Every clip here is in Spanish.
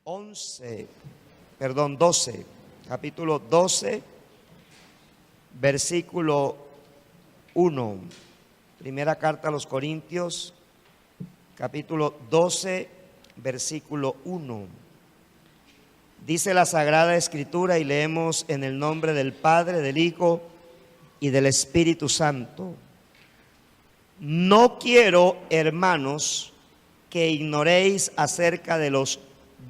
12, capítulo 12, versículo 1. Primera carta a los Corintios, capítulo 12, versículo 1. Dice la Sagrada Escritura, y leemos en el nombre del Padre, del Hijo y del Espíritu Santo. No quiero, hermanos, que ignoréis acerca de los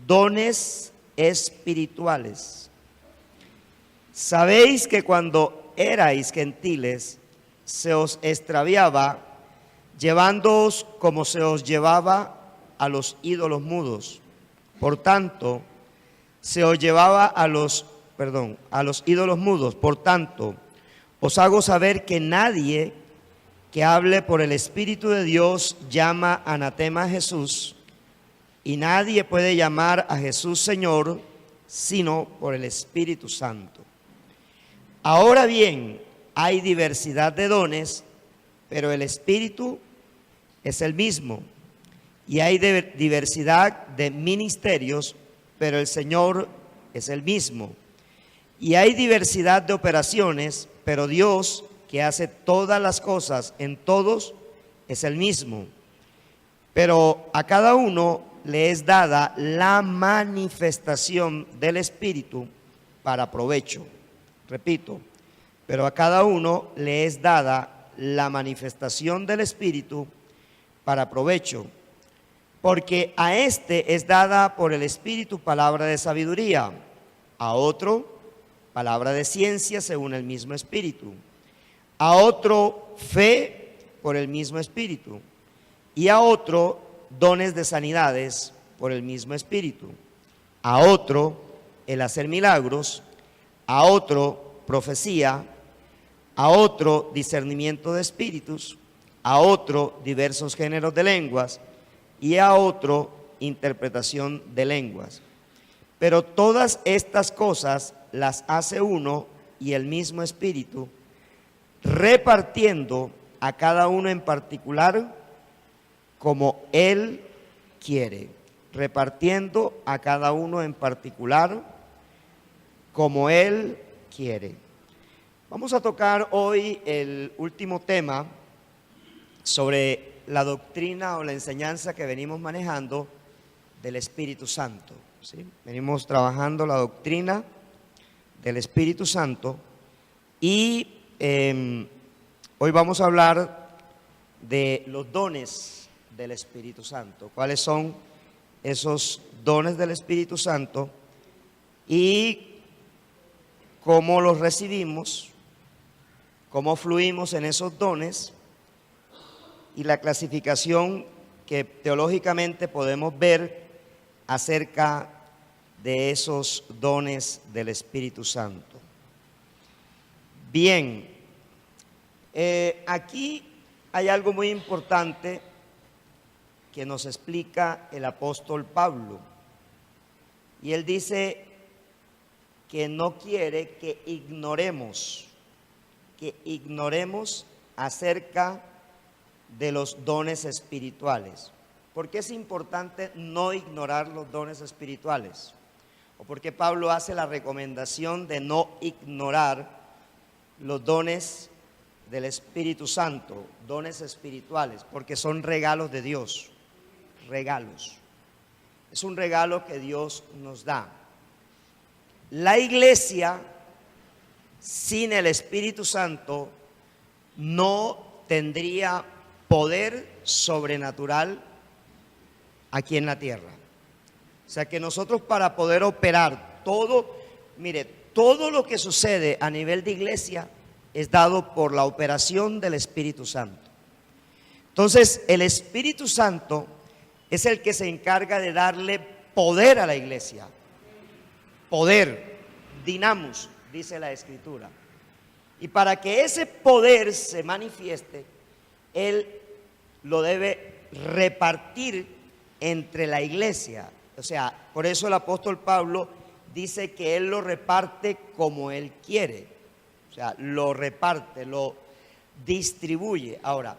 dones espirituales. Sabéis que cuando erais gentiles se os extraviaba, llevándoos como se os llevaba a los ídolos mudos. Por tanto, se os llevaba a los ídolos mudos. Por tanto, os hago saber que nadie que hable por el Espíritu de Dios llama anatema a Jesús, y nadie puede llamar a Jesús Señor sino por el Espíritu Santo. Ahora bien, hay diversidad de dones, pero el Espíritu es el mismo. Y hay diversidad de ministerios, pero el Señor es el mismo. Y hay diversidad de operaciones, pero Dios, que hace todas las cosas en todos, es el mismo. Pero a cada uno le es dada la manifestación del Espíritu para provecho. Repito, pero a cada uno le es dada la manifestación del Espíritu para provecho. Porque a este es dada por el Espíritu palabra de sabiduría, a otro palabra de ciencia según el mismo Espíritu, a otro fe por el mismo Espíritu, y a otro dones de sanidades por el mismo Espíritu, a otro el hacer milagros, a otro profecía, a otro discernimiento de espíritus, a otro diversos géneros de lenguas, y a otro interpretación de lenguas. Pero todas estas cosas las hace uno y el mismo Espíritu, repartiendo a cada uno en particular como Él quiere. Repartiendo a cada uno en particular como Él quiere. Vamos a tocar hoy el último tema sobre la doctrina o la enseñanza que venimos manejando del Espíritu Santo, ¿sí? Venimos trabajando la doctrina del Espíritu Santo y hoy vamos a hablar de los dones del Espíritu Santo. ¿Cuáles son esos dones del Espíritu Santo y cómo los recibimos, cómo fluimos en esos dones y la clasificación que teológicamente podemos ver acerca de esos dones del Espíritu Santo? Bien, aquí hay algo muy importante que nos explica el apóstol Pablo, y él dice que no quiere que ignoremos acerca de los dones espirituales. ¿Por qué es importante no ignorar los dones espirituales? ¿O por qué Pablo hace la recomendación de no ignorar los dones del Espíritu Santo, dones espirituales? Porque son regalos de Dios, regalos. Es un regalo que Dios nos da. La iglesia sin el Espíritu Santo no tendría poder sobrenatural aquí en la tierra. O sea que nosotros, para poder operar todo lo que sucede a nivel de iglesia es dado por la operación del Espíritu Santo. Entonces, el Espíritu Santo es el que se encarga de darle poder a la iglesia. Poder, dinamos, dice la Escritura. Y para que ese poder se manifieste, Él lo debe repartir entre la iglesia. O sea, por eso el apóstol Pablo dice que Él lo reparte como Él quiere. O sea, lo reparte, lo distribuye. Ahora,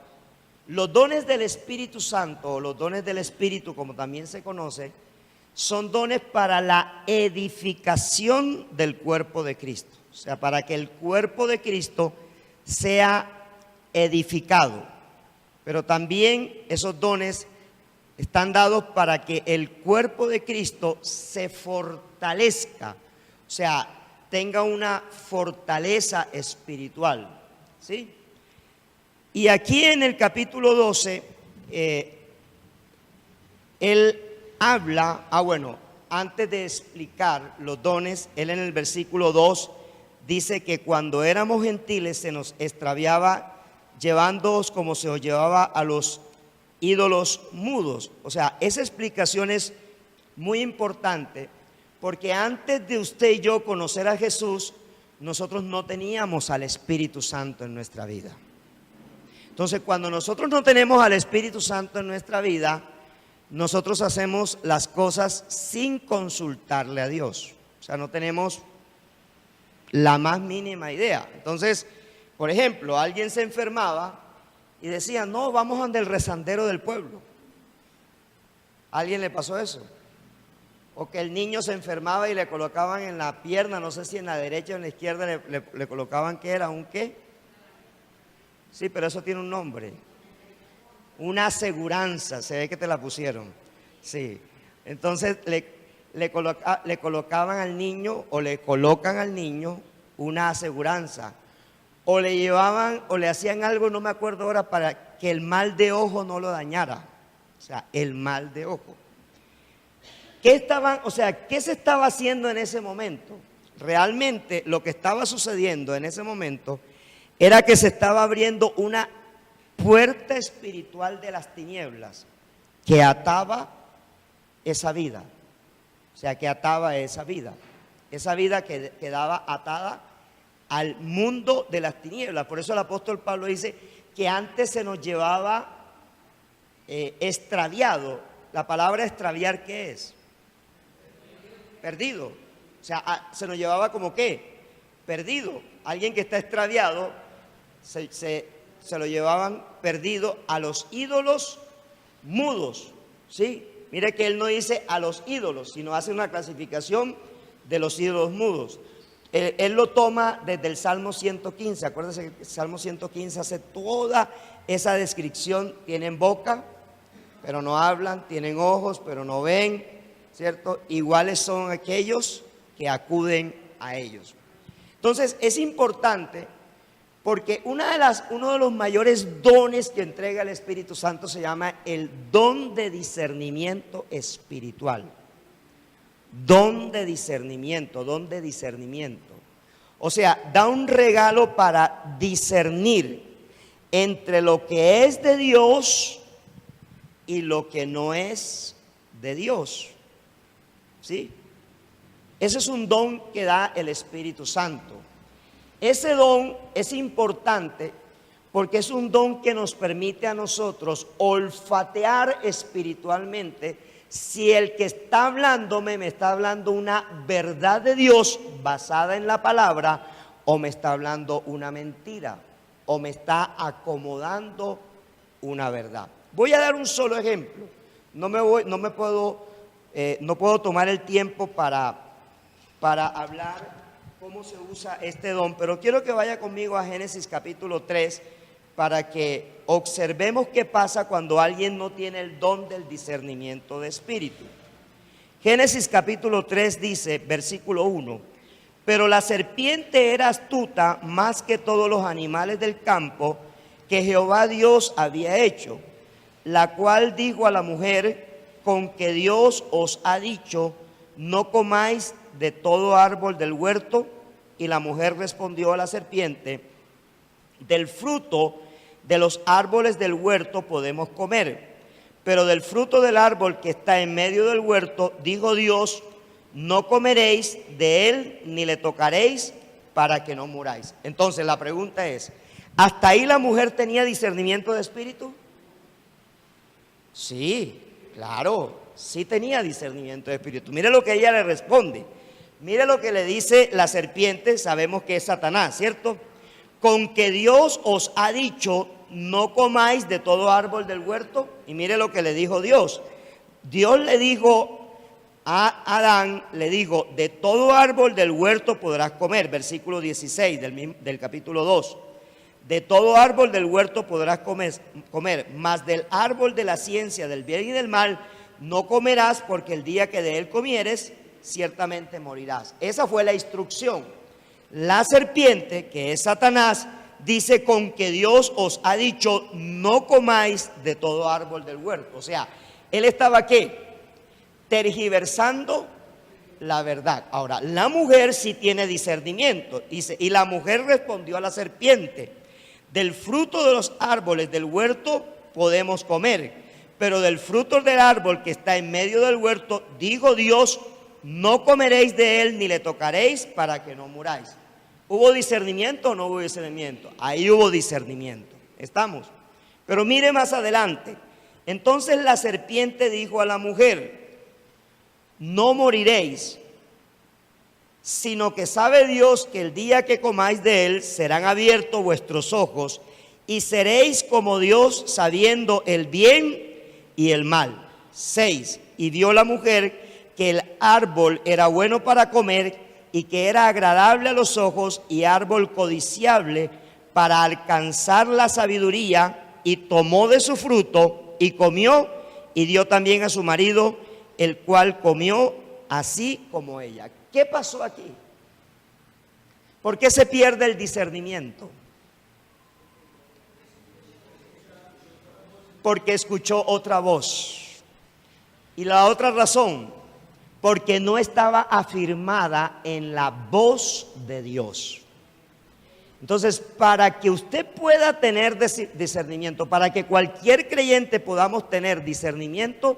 los dones del Espíritu Santo, o los dones del Espíritu, como también se conoce, son dones para la edificación del cuerpo de Cristo. O sea, para que el cuerpo de Cristo sea edificado. Pero también esos dones están dados para que el cuerpo de Cristo se fortalezca. O sea, tenga una fortaleza espiritual. ¿Sí? Y aquí en el capítulo 12, él habla, antes de explicar los dones, él en el versículo 2 dice que cuando éramos gentiles se nos extraviaba llevándoos como se os llevaba a los ídolos mudos. O sea, esa explicación es muy importante porque antes de usted y yo conocer a Jesús, nosotros no teníamos al Espíritu Santo en nuestra vida. Entonces, cuando nosotros no tenemos al Espíritu Santo en nuestra vida, nosotros hacemos las cosas sin consultarle a Dios. O sea, no tenemos la más mínima idea. Entonces, por ejemplo, alguien se enfermaba y decía, no, vamos ante el rezandero del pueblo. ¿A alguien le pasó eso? O que el niño se enfermaba y le colocaban en la pierna, no sé si en la derecha o en la izquierda, le colocaban, ¿qué era? ¿Un qué? Sí, pero eso tiene un nombre. Una aseguranza, se ve que te la pusieron. Sí. Entonces le colocaban al niño o le colocan al niño una aseguranza. O le llevaban o le hacían algo, no me acuerdo ahora, para que el mal de ojo no lo dañara. O sea, el mal de ojo. ¿Qué se estaba haciendo en ese momento? Realmente lo que estaba sucediendo en ese momento era que se estaba abriendo una puerta espiritual de las tinieblas que ataba esa vida. O sea, que ataba esa vida que quedaba atada al mundo de las tinieblas. Por eso el apóstol Pablo dice que antes se nos llevaba extraviado. La palabra extraviar, ¿qué es? Perdido. O sea, se nos llevaba como ¿qué? Perdido. Alguien que está extraviado se lo llevaban perdido a los ídolos mudos. ¿Sí? Mire que él no dice a los ídolos, sino hace una clasificación de los ídolos mudos. Él lo toma desde el Salmo 115. Acuérdense que el Salmo 115 hace toda esa descripción. Tienen boca, pero no hablan. Tienen ojos, pero no ven, ¿cierto? Iguales son aquellos que acuden a ellos. Entonces es importante porque uno de los mayores dones que entrega el Espíritu Santo se llama el don de discernimiento espiritual. Don de discernimiento. O sea, da un regalo para discernir entre lo que es de Dios y lo que no es de Dios. ¿Sí? Ese es un don que da el Espíritu Santo. Ese don es importante porque es un don que nos permite a nosotros olfatear espiritualmente si el que está hablándome me está hablando una verdad de Dios basada en la palabra o me está hablando una mentira o me está acomodando una verdad. Voy a dar un solo ejemplo. No puedo tomar el tiempo para hablar cómo se usa este don, pero quiero que vaya conmigo a Génesis capítulo 3 para que observemos qué pasa cuando alguien no tiene el don del discernimiento de espíritu. Génesis capítulo 3 dice, versículo 1, pero la serpiente era astuta más que todos los animales del campo que Jehová Dios había hecho, la cual dijo a la mujer, con que Dios os ha dicho, no comáis de todo árbol del huerto. Y la mujer respondió a la serpiente, del fruto de los árboles del huerto podemos comer, pero del fruto del árbol que está en medio del huerto, dijo Dios, no comeréis de él ni le tocaréis para que no muráis. Entonces la pregunta es, ¿hasta ahí la mujer tenía discernimiento de espíritu? Sí, claro, sí tenía discernimiento de espíritu. Mire lo que ella le responde. Mire lo que le dice la serpiente, sabemos que es Satanás, ¿cierto? Con que Dios os ha dicho, no comáis de todo árbol del huerto. Y mire lo que le dijo Dios. Dios le dijo a Adán le dijo: de todo árbol del huerto podrás comer, versículo 16 del capítulo 2. De todo árbol del huerto podrás comer, mas del árbol de la ciencia del bien y del mal no comerás, porque el día que de él comieres, ciertamente morirás. Esa fue la instrucción. La serpiente, que es Satanás, dice: con que Dios os ha dicho, no comáis de todo árbol del huerto. O sea, él estaba ¿qué? Tergiversando la verdad. Ahora, la mujer sí tiene discernimiento. Dice: y la mujer respondió a la serpiente: del fruto de los árboles del huerto podemos comer, pero del fruto del árbol que está en medio del huerto, dijo Dios, no comeréis de él ni le tocaréis, para que no muráis. ¿Hubo discernimiento o no hubo discernimiento? Ahí hubo discernimiento. ¿Estamos? Pero mire más adelante. Entonces la serpiente dijo a la mujer: no moriréis, sino que sabe Dios que el día que comáis de él serán abiertos vuestros ojos y seréis como Dios, sabiendo el bien y el mal. 6. Y vio la mujer que el árbol era bueno para comer y que era agradable a los ojos y árbol codiciable para alcanzar la sabiduría, y tomó de su fruto y comió, y dio también a su marido, el cual comió así como ella. ¿Qué pasó aquí? ¿Por qué se pierde el discernimiento? Porque escuchó otra voz. Y la otra razón, porque no estaba afirmada en la voz de Dios. Entonces, para que usted pueda tener discernimiento, para que cualquier creyente podamos tener discernimiento,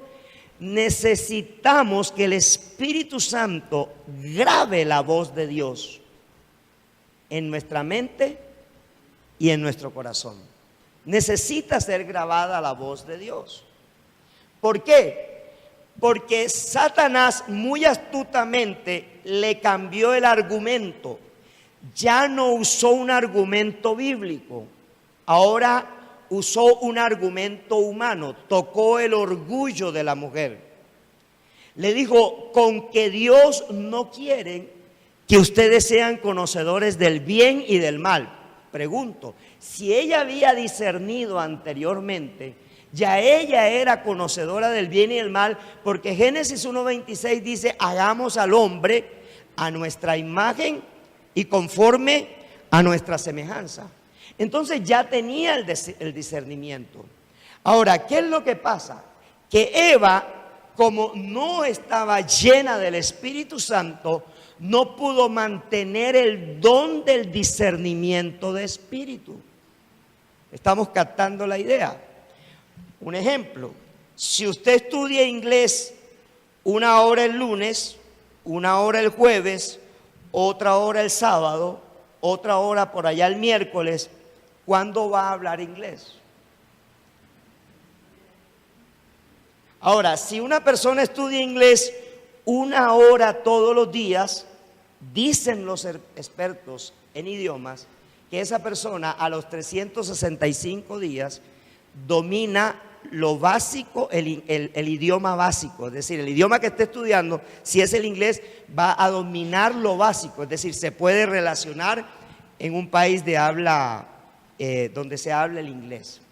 necesitamos que el Espíritu Santo grabe la voz de Dios en nuestra mente y en nuestro corazón. Necesita ser grabada la voz de Dios. ¿Por qué? Porque Satanás muy astutamente le cambió el argumento. Ya no usó un argumento bíblico, ahora usó un argumento humano. Tocó el orgullo de la mujer. Le dijo: con que Dios no quiere que ustedes sean conocedores del bien y del mal. Pregunto, si ella había discernido anteriormente, ya ella era conocedora del bien y del mal, porque Génesis 1:26 dice: hagamos al hombre a nuestra imagen y conforme a nuestra semejanza. Entonces ya tenía el discernimiento. Ahora, ¿qué es lo que pasa? Que Eva, como no estaba llena del Espíritu Santo, no pudo mantener el don del discernimiento de espíritu. ¿Estamos captando la idea? Un ejemplo: si usted estudia inglés 1 hora el lunes, 1 hora el jueves, otra hora el sábado, otra hora por allá el miércoles, ¿cuándo va a hablar inglés? Ahora, si una persona estudia inglés 1 hora todos los días, dicen los expertos en idiomas que esa persona a los 365 días domina lo básico, el idioma básico. Es decir, el idioma que esté estudiando, si es el inglés, va a dominar lo básico. Es decir, se puede relacionar en un país de habla donde se habla el inglés.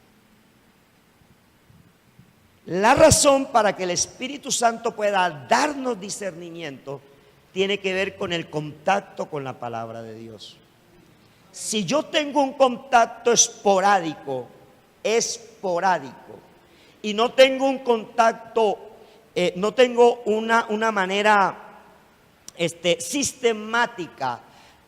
La razón para que el Espíritu Santo pueda darnos discernimiento tiene que ver con el contacto con la palabra de Dios. Si yo tengo un contacto esporádico, y no tengo un contacto, no tengo una manera sistemática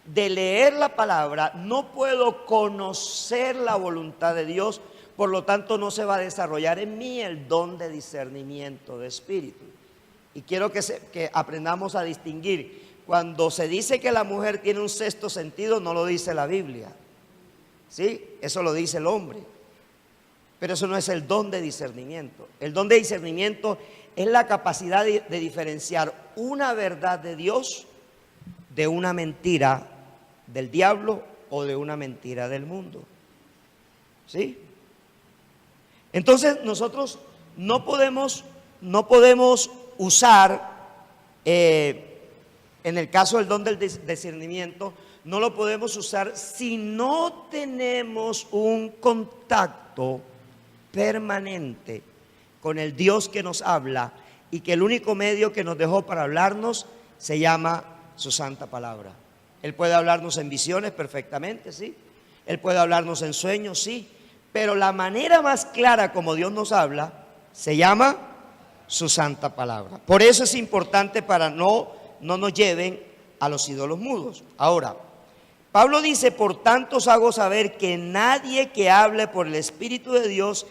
de leer la palabra, no puedo conocer la voluntad de Dios. Por lo tanto, no se va a desarrollar en mí el don de discernimiento de espíritu. Y quiero que aprendamos a distinguir. Cuando se dice que la mujer tiene un sexto sentido, no lo dice la Biblia, ¿sí? Eso lo dice el hombre. Pero eso no es el don de discernimiento. El don de discernimiento es la capacidad de diferenciar una verdad de Dios de una mentira del diablo o de una mentira del mundo, ¿sí? Entonces nosotros no podemos usar En el caso del don del discernimiento, no lo podemos usar si no tenemos un contacto permanente con el Dios que nos habla y que el único medio que nos dejó para hablarnos se llama su santa palabra. Él puede hablarnos en visiones perfectamente, sí. Él puede hablarnos en sueños, sí. Pero la manera más clara como Dios nos habla se llama su santa palabra. Por eso es importante para no nos lleven a los ídolos mudos. Ahora, Pablo dice: por tanto os hago saber que nadie que hable por el Espíritu de Dios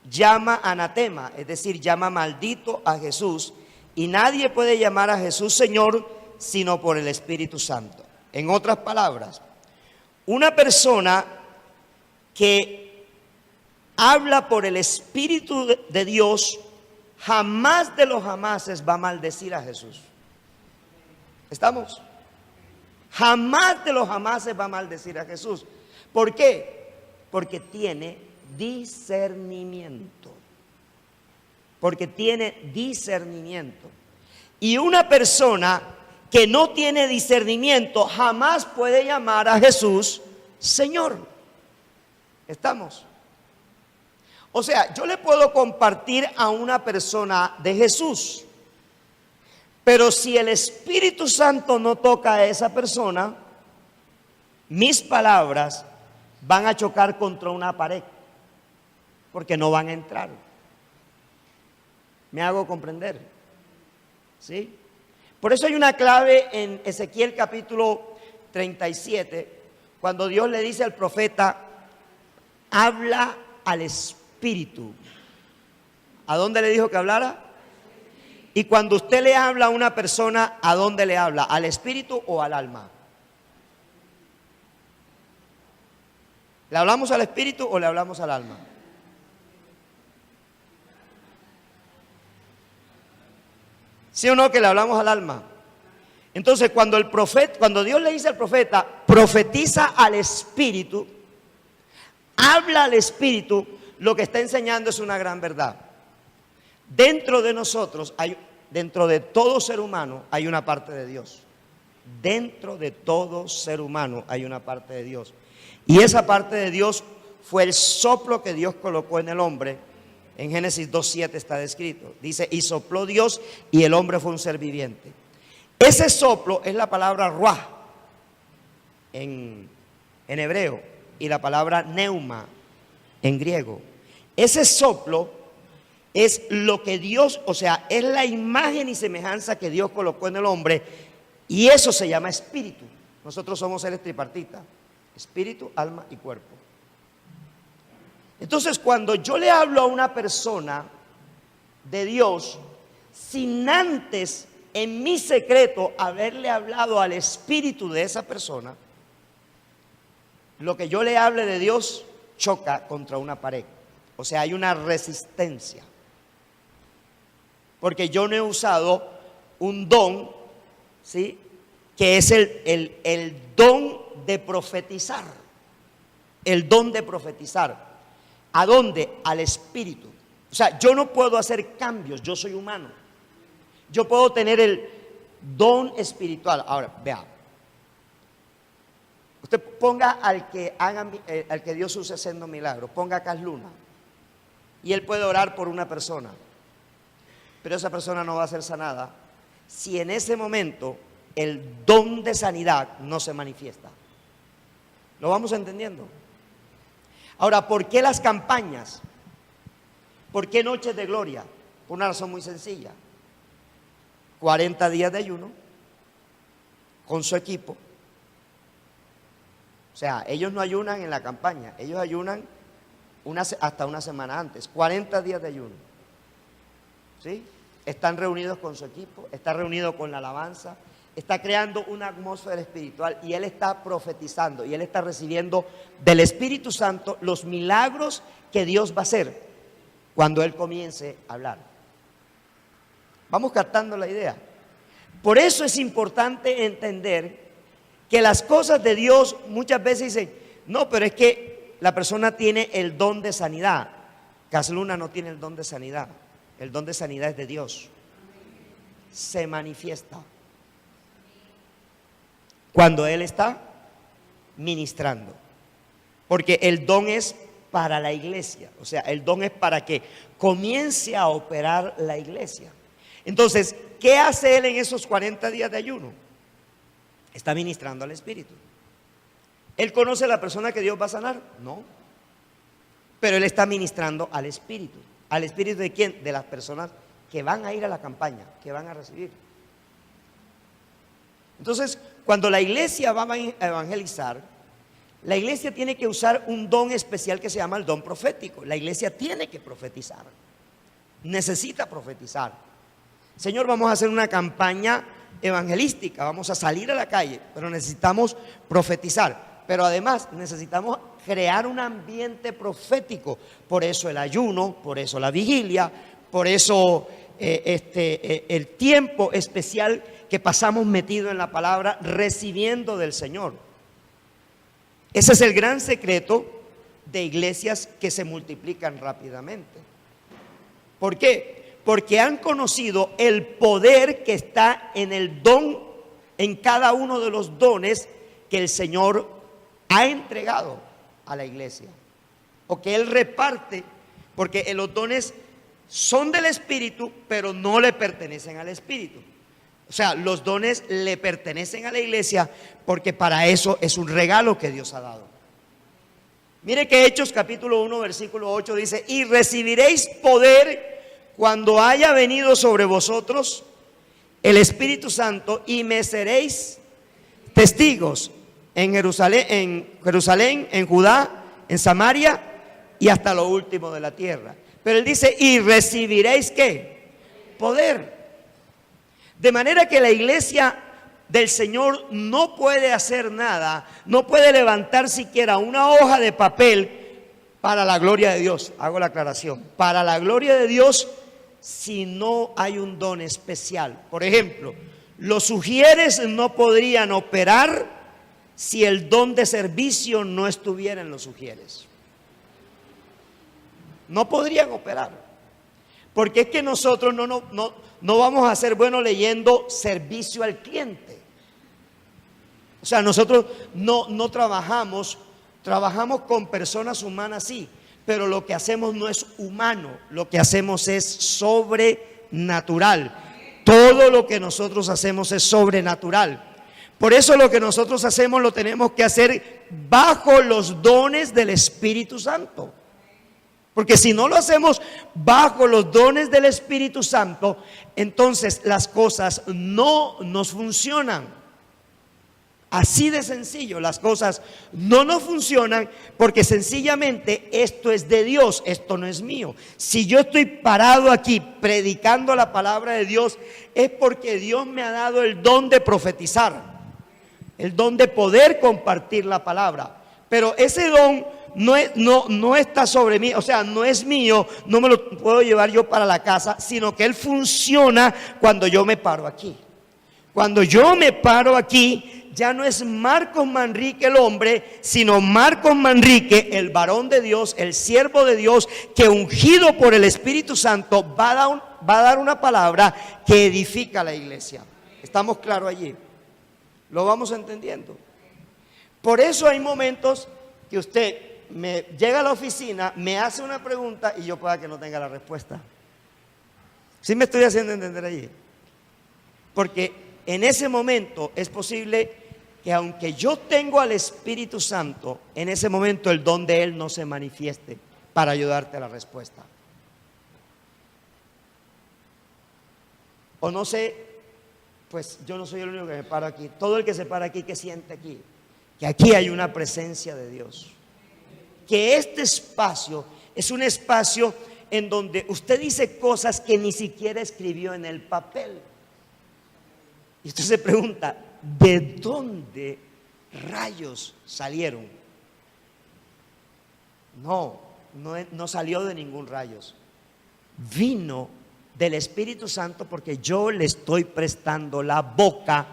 llama anatema, es decir, llama maldito a Jesús, y nadie puede llamar a Jesús Señor sino por el Espíritu Santo. En otras palabras, una persona que habla por el Espíritu de Dios jamás de los jamases va a maldecir a Jesús. ¿Estamos? Jamás de los jamases va a maldecir a Jesús. ¿Por qué? Porque tiene discernimiento. Porque tiene discernimiento. Y una persona que no tiene discernimiento jamás puede llamar a Jesús Señor. ¿Estamos? O sea, yo le puedo compartir a una persona de Jesús, pero si el Espíritu Santo no toca a esa persona, mis palabras van a chocar contra una pared, porque no van a entrar. ¿Me hago comprender? ¿Sí? Por eso hay una clave en Ezequiel capítulo 37, cuando Dios le dice al profeta: habla al Espíritu. ¿A dónde le dijo que hablara? Y cuando usted le habla a una persona, ¿a dónde le habla? ¿Al Espíritu o al alma? ¿Le hablamos al Espíritu o le hablamos al alma? ¿Sí o no que le hablamos al alma? Entonces, cuando Dios le dice al profeta: profetiza al Espíritu, habla al Espíritu, lo que está enseñando es una gran verdad. Dentro de nosotros, dentro de todo ser humano, hay una parte de Dios. Dentro de todo ser humano hay una parte de Dios. Y esa parte de Dios fue el soplo que Dios colocó en el hombre. En Génesis 2:7 está descrito. Dice: y sopló Dios y el hombre fue un ser viviente. Ese soplo es la palabra ruaj en hebreo y la palabra neuma en griego. Ese soplo es lo que Dios, o sea, es la imagen y semejanza que Dios colocó en el hombre, y eso se llama espíritu. Nosotros somos seres tripartitas: espíritu, alma y cuerpo. Entonces, cuando yo le hablo a una persona de Dios, sin antes en mi secreto haberle hablado al espíritu de esa persona, lo que yo le hable de Dios choca contra una pared. O sea, hay una resistencia. Porque yo no he usado un don, ¿sí?, que es el don de profetizar. El don de profetizar. ¿A dónde? Al espíritu. O sea, yo no puedo hacer cambios, yo soy humano. Yo puedo tener el don espiritual. Ahora, vea. Usted ponga al que Dios use haciendo milagros, ponga a Cas Luna, y él puede orar por una persona, pero esa persona no va a ser sanada si en ese momento el don de sanidad no se manifiesta. ¿Lo vamos entendiendo? Ahora, ¿por qué las campañas? ¿Por qué noches de gloria? Por una razón muy sencilla: 40 días de ayuno con su equipo. O sea, ellos no ayunan en la campaña, ellos ayunan hasta una semana antes, 40 días de ayuno. ¿Sí? Están reunidos con su equipo, está reunido con la alabanza, está creando una atmósfera espiritual, y él está profetizando y él está recibiendo del Espíritu Santo los milagros que Dios va a hacer cuando él comience a hablar. Vamos captando la idea. Por eso es importante entender que las cosas de Dios muchas veces dicen: no, pero es que la persona tiene el don de sanidad. Cas Luna no tiene el don de sanidad. El don de sanidad es de Dios. se manifiesta cuando Él está ministrando, porque el don es para la iglesia, o sea, el don es para que comience a operar la iglesia. Entonces, ¿qué hace Él en esos 40 días de ayuno? Está ministrando al Espíritu. ¿Él conoce a la persona que Dios va a sanar? No, pero Él está ministrando al Espíritu. ¿Al Espíritu de quién? De las personas que van a ir a la campaña, que van a recibir. Entonces, cuando la iglesia va a evangelizar, la iglesia tiene que usar un don especial que se llama el don profético. La iglesia tiene que profetizar, necesita profetizar. Señor, vamos a hacer una campaña evangelística, vamos a salir a la calle, pero necesitamos profetizar. Pero además necesitamos crear un ambiente profético. Por eso el ayuno, por eso la vigilia, por eso el tiempo especial que pasamos metido en la palabra, recibiendo del Señor. Ese es el gran secreto de iglesias que se multiplican rápidamente. ¿Por qué? Porque han conocido el poder que está en el don, en cada uno de los dones que el Señor ha entregado a la iglesia, o que Él reparte, porque los dones son del Espíritu, pero no le pertenecen al Espíritu. O sea, los dones le pertenecen a la iglesia, porque para eso es un regalo que Dios ha dado. Mire que Hechos capítulo 1 versículo 8 dice: y recibiréis poder cuando haya venido sobre vosotros el Espíritu Santo, y me seréis testigos en Jerusalén, en Judá, en Samaria y hasta lo último de la tierra. Pero Él dice: y recibiréis ¿qué? Poder. De manera que la iglesia del Señor no puede hacer nada, no puede levantar siquiera una hoja de papel para la gloria de Dios. Hago la aclaración: para la gloria de Dios, si no hay un don especial. Por ejemplo, los ujieres no podrían operar si el don de servicio no estuviera en los ujieres. No podrían operar, porque es que nosotros no vamos a ser buenos leyendo servicio al cliente. O sea, nosotros no trabajamos con personas humanas, sí, pero lo que hacemos no es humano, lo que hacemos es sobrenatural. Todo lo que nosotros hacemos es sobrenatural. Por eso lo que nosotros hacemos lo tenemos que hacer bajo los dones del Espíritu Santo. Porque si no lo hacemos bajo los dones del Espíritu Santo, entonces las cosas no nos funcionan. Así de sencillo, las cosas no nos funcionan porque sencillamente esto es de Dios, esto no es mío. Si yo estoy parado aquí predicando la palabra de Dios, es porque Dios me ha dado el don de profetizar, el don de poder compartir la palabra. Pero ese don no está sobre mí, o sea, no es mío, no me lo puedo llevar yo para la casa, sino que Él funciona cuando yo me paro aquí. Cuando yo me paro aquí, ya no es Marcos Manrique el hombre, sino Marcos Manrique, el varón de Dios, el siervo de Dios, que ungido por el Espíritu Santo va a dar una palabra que edifica a la iglesia. ¿Estamos claros allí? ¿Lo vamos entendiendo? Por eso hay momentos que usted me llega a la oficina, me hace una pregunta y yo pueda que no tenga la respuesta. ¿Sí me estoy haciendo entender allí? Porque en ese momento es posible que aunque yo tengo al Espíritu Santo, en ese momento el don de Él no se manifieste para ayudarte a la respuesta. O no sé, pues yo no soy el único que me paro aquí. Todo el que se para aquí, que siente aquí, que aquí hay una presencia de Dios. Que este espacio es un espacio en donde usted dice cosas que ni siquiera escribió en el papel. Y usted se pregunta, ¿de dónde rayos salieron? No salió de ningún rayos. Vino del Espíritu Santo porque yo le estoy prestando la boca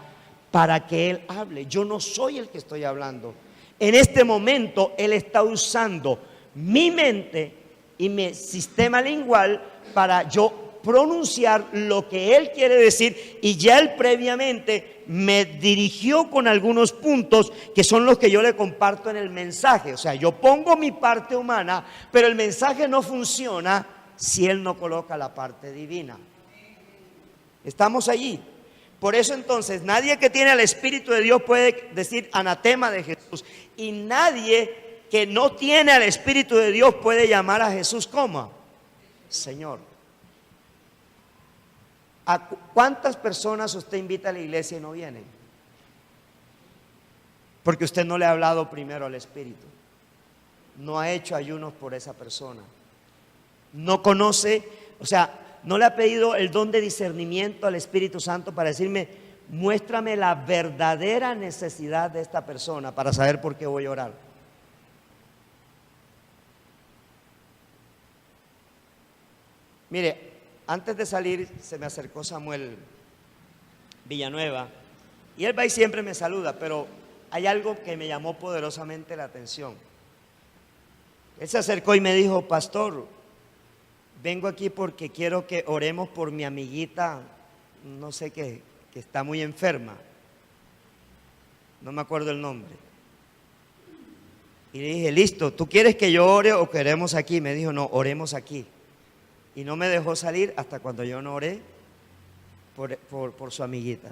para que Él hable. Yo no soy el que estoy hablando. En este momento Él está usando mi mente y mi sistema lingual para yo pronunciar lo que Él quiere decir, y ya Él previamente me dirigió con algunos puntos que son los que yo le comparto en el mensaje. O sea, yo pongo mi parte humana, pero el mensaje no funciona si Él no coloca la parte divina. Estamos allí. Por eso entonces nadie que tiene el Espíritu de Dios puede decir anatema de Jesús, y nadie que no tiene al Espíritu de Dios puede llamar a Jesús como Señor. ¿A cuántas personas usted invita a la iglesia y no vienen? Porque usted no le ha hablado primero al Espíritu, no ha hecho ayunos por esa persona, no conoce, o sea, no le ha pedido el don de discernimiento al Espíritu Santo para decirme, muéstrame la verdadera necesidad de esta persona para saber por qué voy a orar. Mire, antes de salir se me acercó Samuel Villanueva y él va y siempre me saluda, pero hay algo que me llamó poderosamente la atención. Él se acercó y me dijo, pastor, vengo aquí porque quiero que oremos por mi amiguita, no sé qué, que está muy enferma. No me acuerdo el nombre. Y le dije, listo, ¿tú quieres que yo ore o queremos aquí? Me dijo, no, oremos aquí. Y no me dejó salir hasta cuando yo no oré por su amiguita.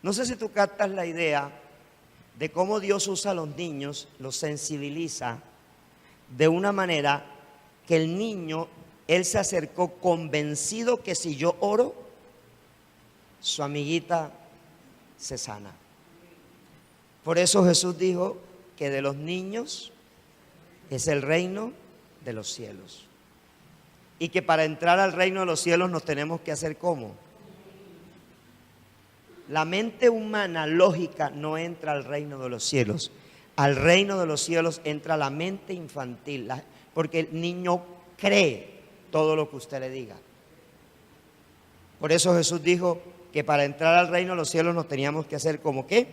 No sé si tú captas la idea de cómo Dios usa a los niños, los sensibiliza de una manera que el niño, él se acercó convencido que si yo oro, su amiguita se sana. Por eso Jesús dijo que de los niños es el reino de los cielos. Y que para entrar al reino de los cielos nos tenemos que hacer ¿cómo? La mente humana lógica no entra al reino de los cielos. Al reino de los cielos entra la mente infantil, porque el niño cree todo lo que usted le diga. Por eso Jesús dijo que para entrar al reino de los cielos nos teníamos que hacer ¿como qué?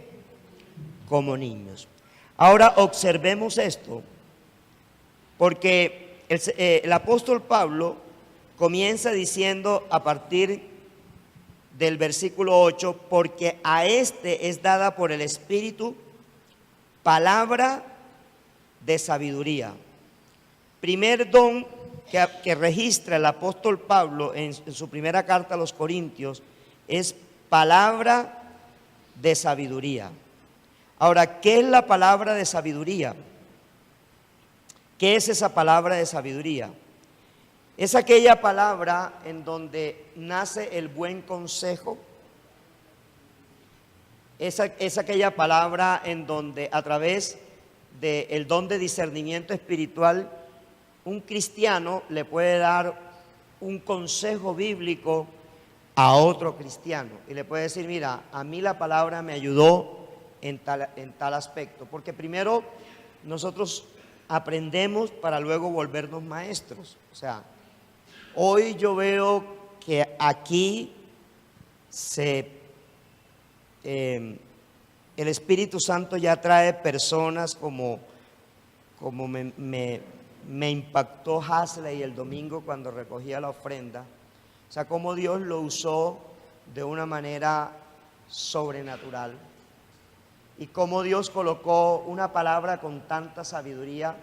Como niños. Ahora observemos esto, porque el apóstol Pablo comienza diciendo a partir del versículo 8, porque a este es dada por el Espíritu palabra de sabiduría. Primer don que registra el apóstol Pablo en su primera carta a los Corintios es palabra de sabiduría. Ahora, ¿qué es la palabra de sabiduría? ¿Qué es esa palabra de sabiduría? Es aquella palabra en donde nace el buen consejo. Es aquella palabra en donde a través del don de discernimiento espiritual un cristiano le puede dar un consejo bíblico a otro cristiano y le puede decir, mira, a mí la palabra me ayudó en tal aspecto, porque primero nosotros aprendemos para luego volvernos maestros. O sea, hoy yo veo que aquí el Espíritu Santo ya trae personas como me impactó Hasley el domingo cuando recogía la ofrenda. O sea, cómo Dios lo usó de una manera sobrenatural y cómo Dios colocó una palabra con tanta sabiduría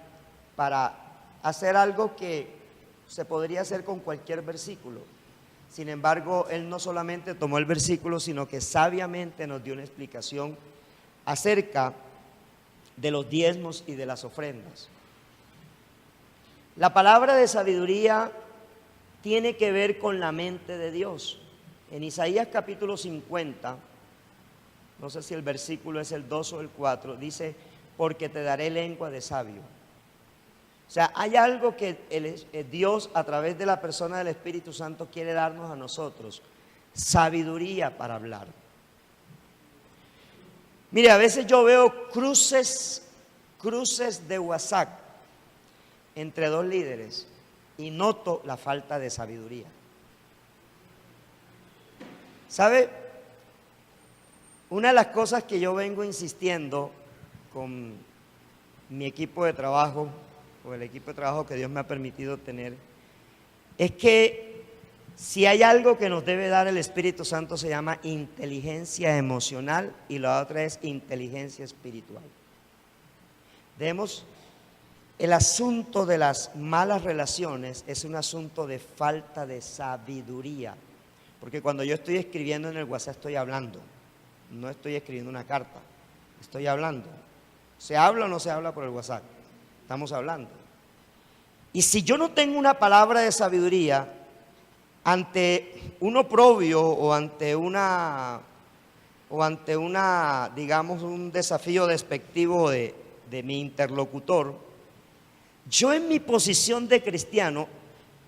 para hacer algo que se podría hacer con cualquier versículo. Sin embargo, Él no solamente tomó el versículo, sino que sabiamente nos dio una explicación acerca de los diezmos y de las ofrendas. La palabra de sabiduría tiene que ver con la mente de Dios. En Isaías capítulo 50, no sé si el versículo es el 2 o el 4, dice, porque te daré lengua de sabio. O sea, hay algo que Dios a través de la persona del Espíritu Santo quiere darnos a nosotros, sabiduría para hablar. Mire, a veces yo veo cruces de WhatsApp entre dos líderes y noto la falta de sabiduría. ¿Sabe? Una de las cosas que yo vengo insistiendo con mi equipo de trabajo o el equipo de trabajo que Dios me ha permitido tener, es que si hay algo que nos debe dar el Espíritu Santo se llama inteligencia emocional y la otra es inteligencia espiritual. El asunto de las malas relaciones es un asunto de falta de sabiduría, porque cuando yo estoy escribiendo en el WhatsApp estoy hablando, no estoy escribiendo una carta, estoy hablando. ¿Se habla o no se habla por el WhatsApp? Estamos hablando. Y si yo no tengo una palabra de sabiduría ante un oprobio o ante una, digamos, un desafío despectivo de mi interlocutor, yo en mi posición de cristiano,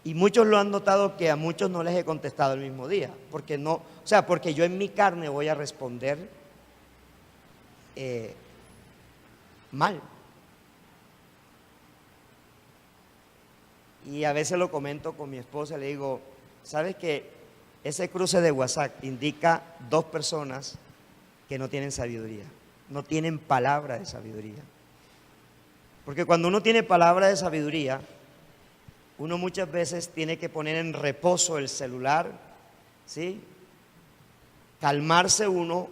y muchos lo han notado que a muchos no les he contestado el mismo día, porque no, o sea, porque yo en mi carne voy a responder mal. Y a veces lo comento con mi esposa, le digo, ¿sabes que ese cruce de WhatsApp indica dos personas que no tienen sabiduría, no tienen palabra de sabiduría? Porque cuando uno tiene palabra de sabiduría, uno muchas veces tiene que poner en reposo el celular, ¿sí? Calmarse uno,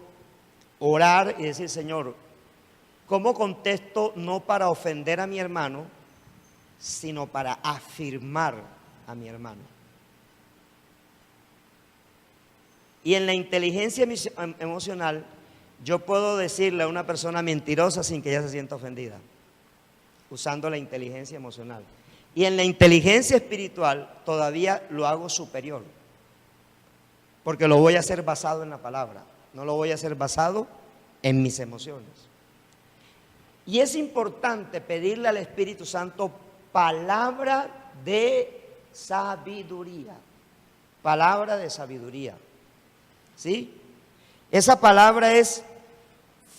orar y decir, Señor, ¿cómo contesto no para ofender a mi hermano, sino para afirmar a mi hermano? Y en la inteligencia emocional, yo puedo decirle a una persona mentirosa sin que ella se sienta ofendida, usando la inteligencia emocional. Y en la inteligencia espiritual todavía lo hago superior, porque lo voy a hacer basado en la palabra, no lo voy a hacer basado en mis emociones. Y es importante pedirle al Espíritu Santo palabra de sabiduría, palabra de sabiduría, ¿sí? Esa palabra es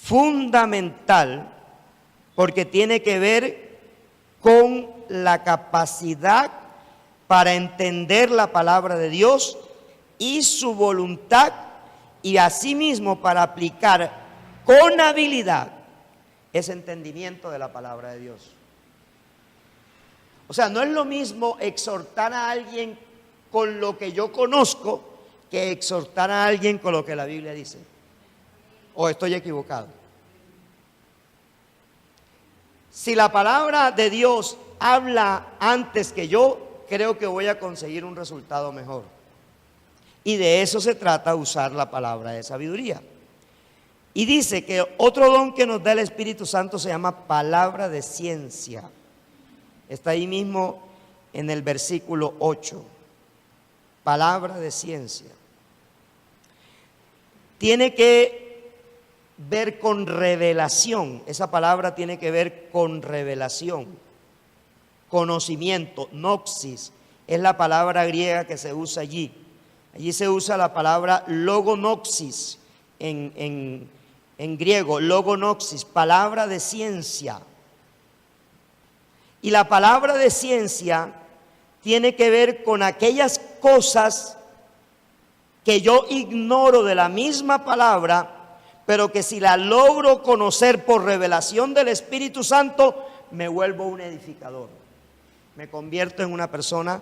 fundamental porque tiene que ver con la capacidad para entender la palabra de Dios y su voluntad, y asimismo para aplicar con habilidad ese entendimiento de la palabra de Dios. O sea, no es lo mismo exhortar a alguien con lo que yo conozco que exhortar a alguien con lo que la Biblia dice. ¿O estoy equivocado? Si la palabra de Dios habla antes que yo, creo que voy a conseguir un resultado mejor. Y de eso se trata, usar la palabra de sabiduría. Y dice que otro don que nos da el Espíritu Santo se llama palabra de ciencia. Está ahí mismo en el versículo 8. Palabra de ciencia. Tiene que ver con revelación. Esa palabra tiene que ver con revelación, conocimiento. Noxis es la palabra griega que se usa allí. Allí se usa la palabra logonoxis en griego, logonoxis, palabra de ciencia. Y la palabra de ciencia tiene que ver con aquellas cosas que yo ignoro de la misma palabra, pero que si la logro conocer por revelación del Espíritu Santo, me vuelvo un edificador. Me convierto en una persona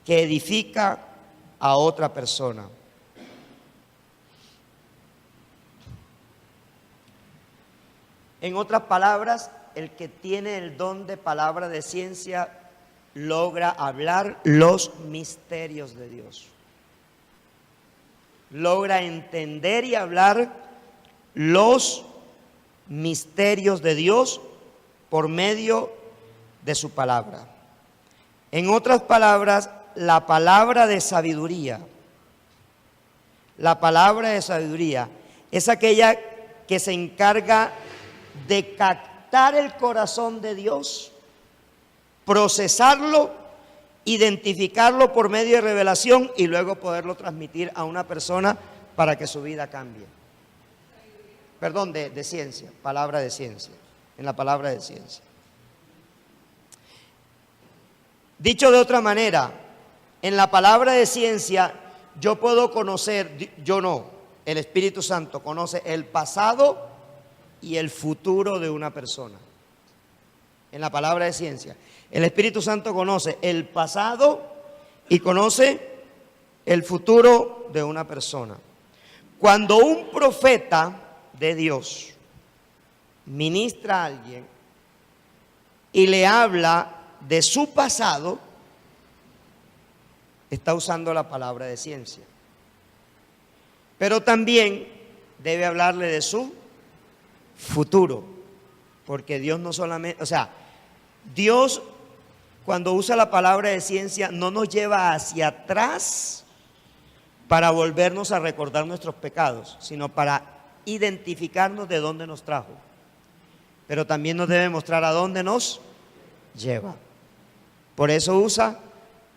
que edifica a otra persona. En otras palabras, el que tiene el don de palabra de ciencia logra hablar los misterios de Dios. Logra entender y hablar los misterios de Dios por medio de su palabra. En otras palabras, la palabra de sabiduría. La palabra de sabiduría es aquella que se encarga de captar el corazón de Dios, procesarlo, identificarlo por medio de revelación y luego poderlo transmitir a una persona para que su vida cambie. Perdón, de ciencia, palabra de ciencia, en la palabra de ciencia. Dicho de otra manera, en la palabra de ciencia yo puedo conocer, yo no, el Espíritu Santo conoce el pasado y el futuro de una persona. en la palabra de ciencia. El Espíritu Santo conoce el pasado y conoce el futuro de una persona. Cuando un profeta de Dios ministra a alguien y le habla de su pasado, está usando la palabra de ciencia. Pero también debe hablarle de su futuro, porque Dios no solamente, o sea, Dios cuando usa la palabra de ciencia no nos lleva hacia atrás para volvernos a recordar nuestros pecados, sino para identificarnos de dónde nos trajo. Pero también nos debe mostrar a dónde nos lleva. Por eso usa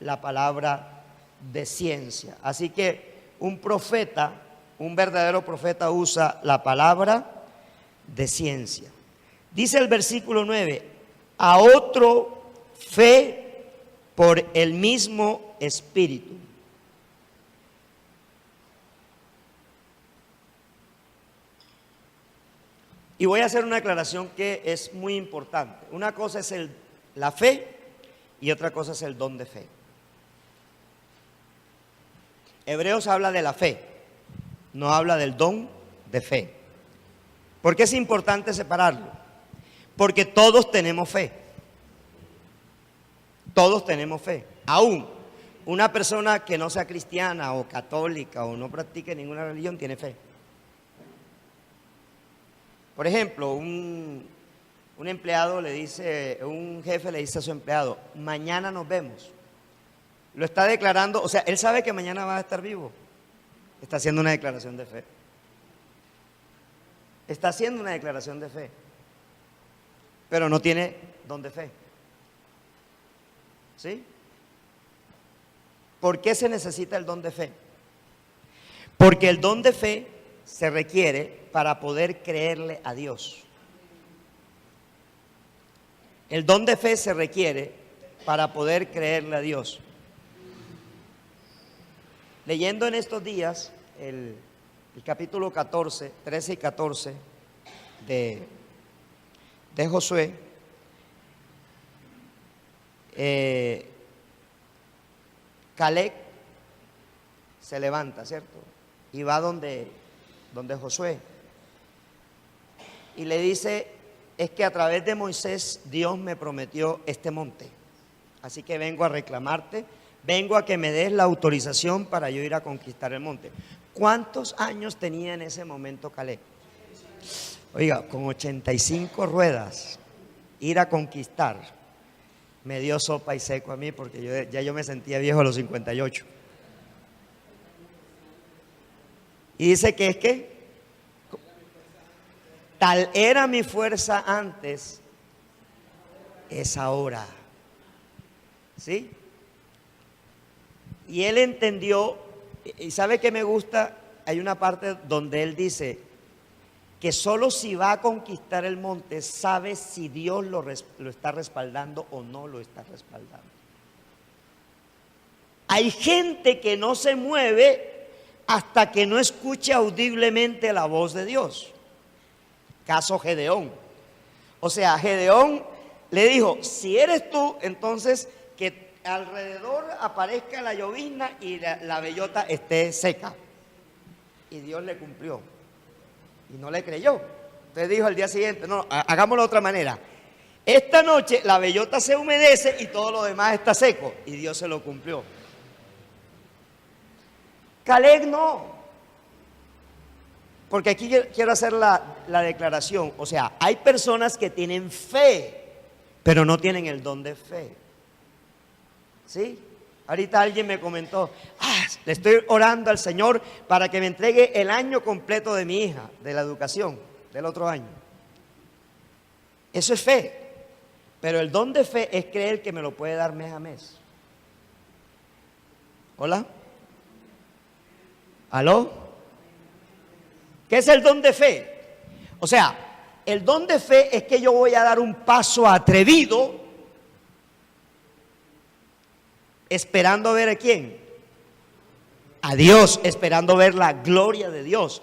la palabra de ciencia. Así que un profeta, un verdadero profeta usa la palabra de ciencia. Dice el versículo 9, a otro fe por el mismo Espíritu. Y voy a hacer una aclaración que es muy importante. Una cosa es la fe y otra cosa es el don de fe. Hebreos habla de la fe, no habla del don de fe. ¿Por qué es importante separarlo? Porque todos tenemos fe. Todos tenemos fe. Aún una persona que no sea cristiana o católica o no practique ninguna religión tiene fe. Por ejemplo, un empleado le dice, un jefe le dice a su empleado, mañana nos vemos. Lo está declarando, o sea, él sabe que mañana va a estar vivo. Está haciendo una declaración de fe. Está haciendo una declaración de fe. Pero no tiene don de fe. ¿Sí? ¿Por qué se necesita el don de fe? Porque el don de fe se requiere para poder creerle a Dios. El don de fe se requiere para poder creerle a Dios. Leyendo en estos días el capítulo 14, 13 y 14 de Josué, Caleb se levanta, ¿cierto? Y va donde Josué y le dice, es que a través de Moisés Dios me prometió este monte, así que vengo a reclamarte, vengo a que me des la autorización para yo ir a conquistar el monte. ¿Cuántos años tenía en ese momento Caleb? Oiga, con 85 ruedas, ir a conquistar, me dio sopa y seco a mí porque yo me sentía viejo a los 58. Y dice que es que tal era mi fuerza antes, es ahora. ¿Sí? Y él entendió, y sabe que me gusta, hay una parte donde él dice que solo si va a conquistar el monte sabe si Dios lo está respaldando o no lo está respaldando. Hay gente que no se mueve hasta que no escuche audiblemente la voz de Dios. Caso Gedeón. O sea, Gedeón le dijo, si eres tú, entonces que alrededor aparezca la llovizna y la bellota esté seca. Y Dios le cumplió. Y no le creyó. Entonces dijo al día siguiente, no, hagámoslo de otra manera. Esta noche la bellota se humedece y todo lo demás está seco. Y Dios se lo cumplió. Caleb no. Porque aquí quiero hacer la declaración. O sea, hay personas que tienen fe, pero no tienen el don de fe. ¿Sí? Ahorita alguien me comentó, le estoy orando al Señor para que me entregue el año completo de mi hija, de la educación, del otro año. Eso es fe. Pero el don de fe es creer que me lo puede dar mes a mes. ¿Hola? ¿Aló? ¿Qué es el don de fe? O sea, el don de fe es que yo voy a dar un paso atrevido esperando ver a quién, a Dios, esperando ver la gloria de Dios.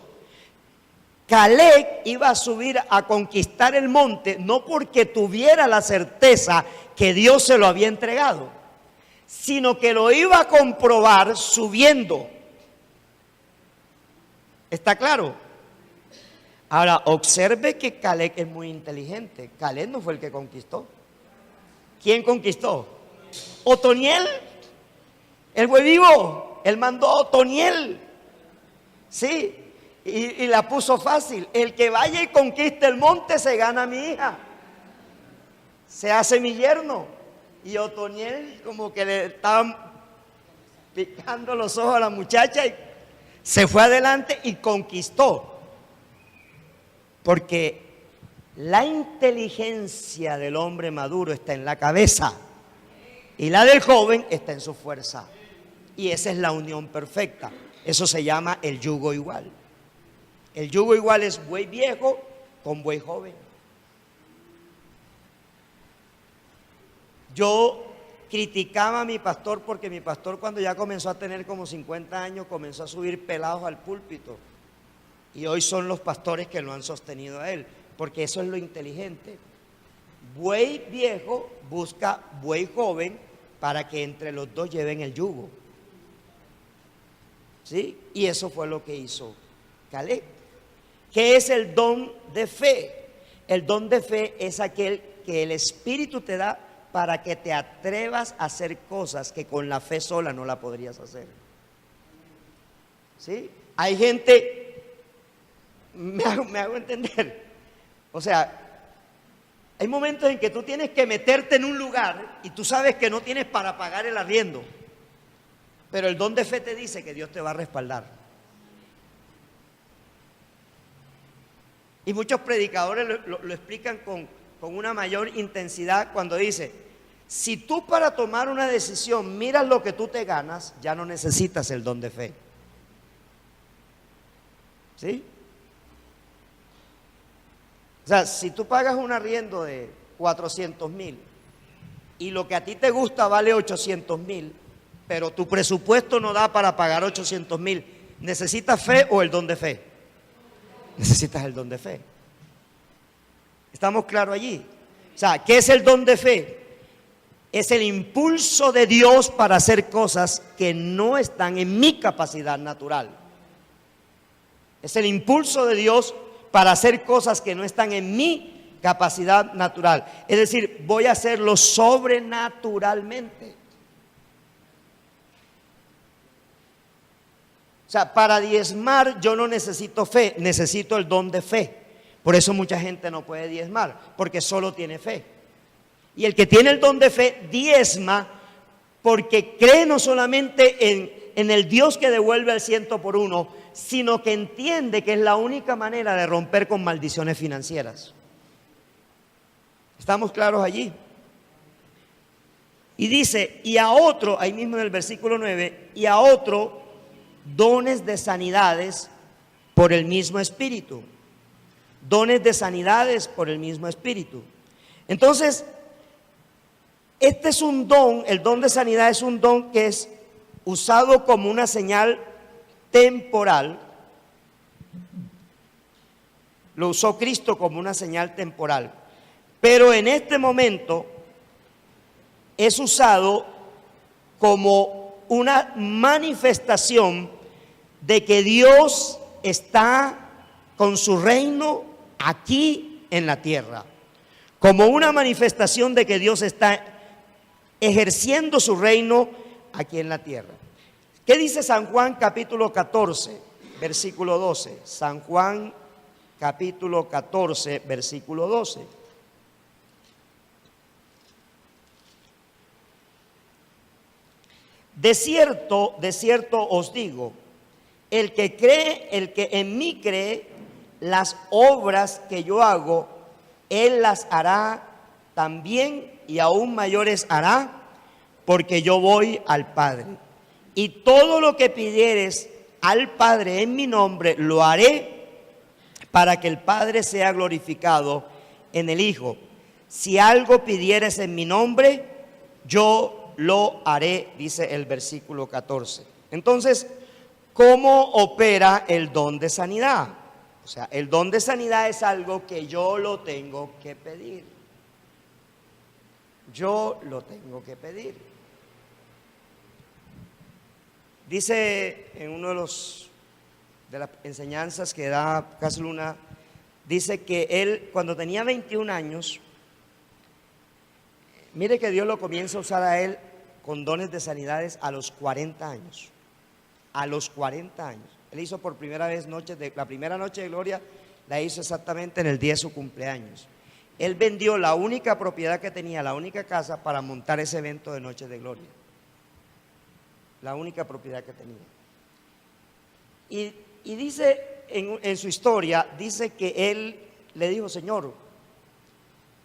Caleb iba a subir a conquistar el monte no porque tuviera la certeza que Dios se lo había entregado, sino que lo iba a comprobar subiendo. ¿Está claro? Ahora, observe que Caleb es muy inteligente. Caleb no fue el que conquistó. ¿Quién conquistó? Otoniel, el buey vivo. Él mandó a Otoniel. Sí, y la puso fácil. El que vaya y conquiste el monte se gana a mi hija. Se hace mi yerno. Y Otoniel como que le estaban picando los ojos a la muchacha y se fue adelante y conquistó. Porque la inteligencia del hombre maduro está en la cabeza y la del joven está en su fuerza. Y esa es la unión perfecta. Eso se llama el yugo igual. El yugo igual es buey viejo con buey joven. Yo criticaba a mi pastor porque mi pastor, cuando ya comenzó a tener como 50 años, comenzó a subir pelados al púlpito. Y hoy son los pastores que lo han sostenido a él, porque eso es lo inteligente. Buey viejo busca buey joven para que entre los dos lleven el yugo. ¿Sí? Y eso fue lo que hizo Caleb. ¿Qué es el don de fe? El don de fe es aquel que el Espíritu te da para que te atrevas a hacer cosas que con la fe sola no la podrías hacer. ¿Sí? Hay gente, me hago entender, o sea, hay momentos en que tú tienes que meterte en un lugar y tú sabes que no tienes para pagar el arriendo, pero el don de fe te dice que Dios te va a respaldar. Y muchos predicadores lo explican con una mayor intensidad cuando dice: si tú para tomar una decisión miras lo que tú te ganas, ya no necesitas el don de fe. ¿Sí? O sea, si tú pagas un arriendo de 400,000 y lo que a ti te gusta vale 800,000, pero tu presupuesto no da para pagar 800,000, ¿necesitas fe o el don de fe? Necesitas el don de fe. ¿Estamos claros allí? O sea, ¿qué es el don de fe? Es el impulso de Dios para hacer cosas que no están en mi capacidad natural. Es el impulso de Dios para hacer cosas que no están en mi capacidad natural. Es decir, voy a hacerlo sobrenaturalmente. O sea, para diezmar yo no necesito fe, necesito el don de fe. Por eso mucha gente no puede diezmar, porque solo tiene fe. Y el que tiene el don de fe diezma porque cree no solamente en el Dios que devuelve al 100 por uno, sino que entiende que es la única manera de romper con maldiciones financieras. ¿Estamos claros allí? Y dice, y a otro, ahí mismo en el versículo 9, y a otro dones de sanidades por el mismo Espíritu. Dones de sanidades por el mismo Espíritu. Entonces, este es un don, el don de sanidad es un don que es usado como una señal temporal. Lo usó Cristo como una señal temporal. Pero en este momento es usado como una manifestación de que Dios está con su reino aquí en la tierra. Como una manifestación de que Dios está ejerciendo su reino aquí en la tierra. ¿Qué dice San Juan capítulo 14, versículo 12? San Juan capítulo 14, versículo 12. De cierto os digo, el que en mí cree, las obras que yo hago, él las hará también, y aún mayores hará, porque yo voy al Padre. Y todo lo que pidieres al Padre en mi nombre, lo haré para que el Padre sea glorificado en el Hijo. Si algo pidieres en mi nombre, yo lo haré, dice el versículo 14. Entonces, ¿cómo opera el don de sanidad? O sea, el don de sanidad es algo que yo lo tengo que pedir. Yo lo tengo que pedir. Dice en uno de las enseñanzas que da Cas Luna, dice que él cuando tenía 21 años, mire que Dios lo comienza a usar a él con dones de sanidades a los 40 años. A los 40 años. Él hizo por primera vez la primera noche de gloria, la hizo exactamente en el día de su cumpleaños. Él vendió la única propiedad que tenía, la única casa para montar ese evento de Noches de Gloria. La única propiedad que tenía. Y dice en su historia, dice que él le dijo: Señor,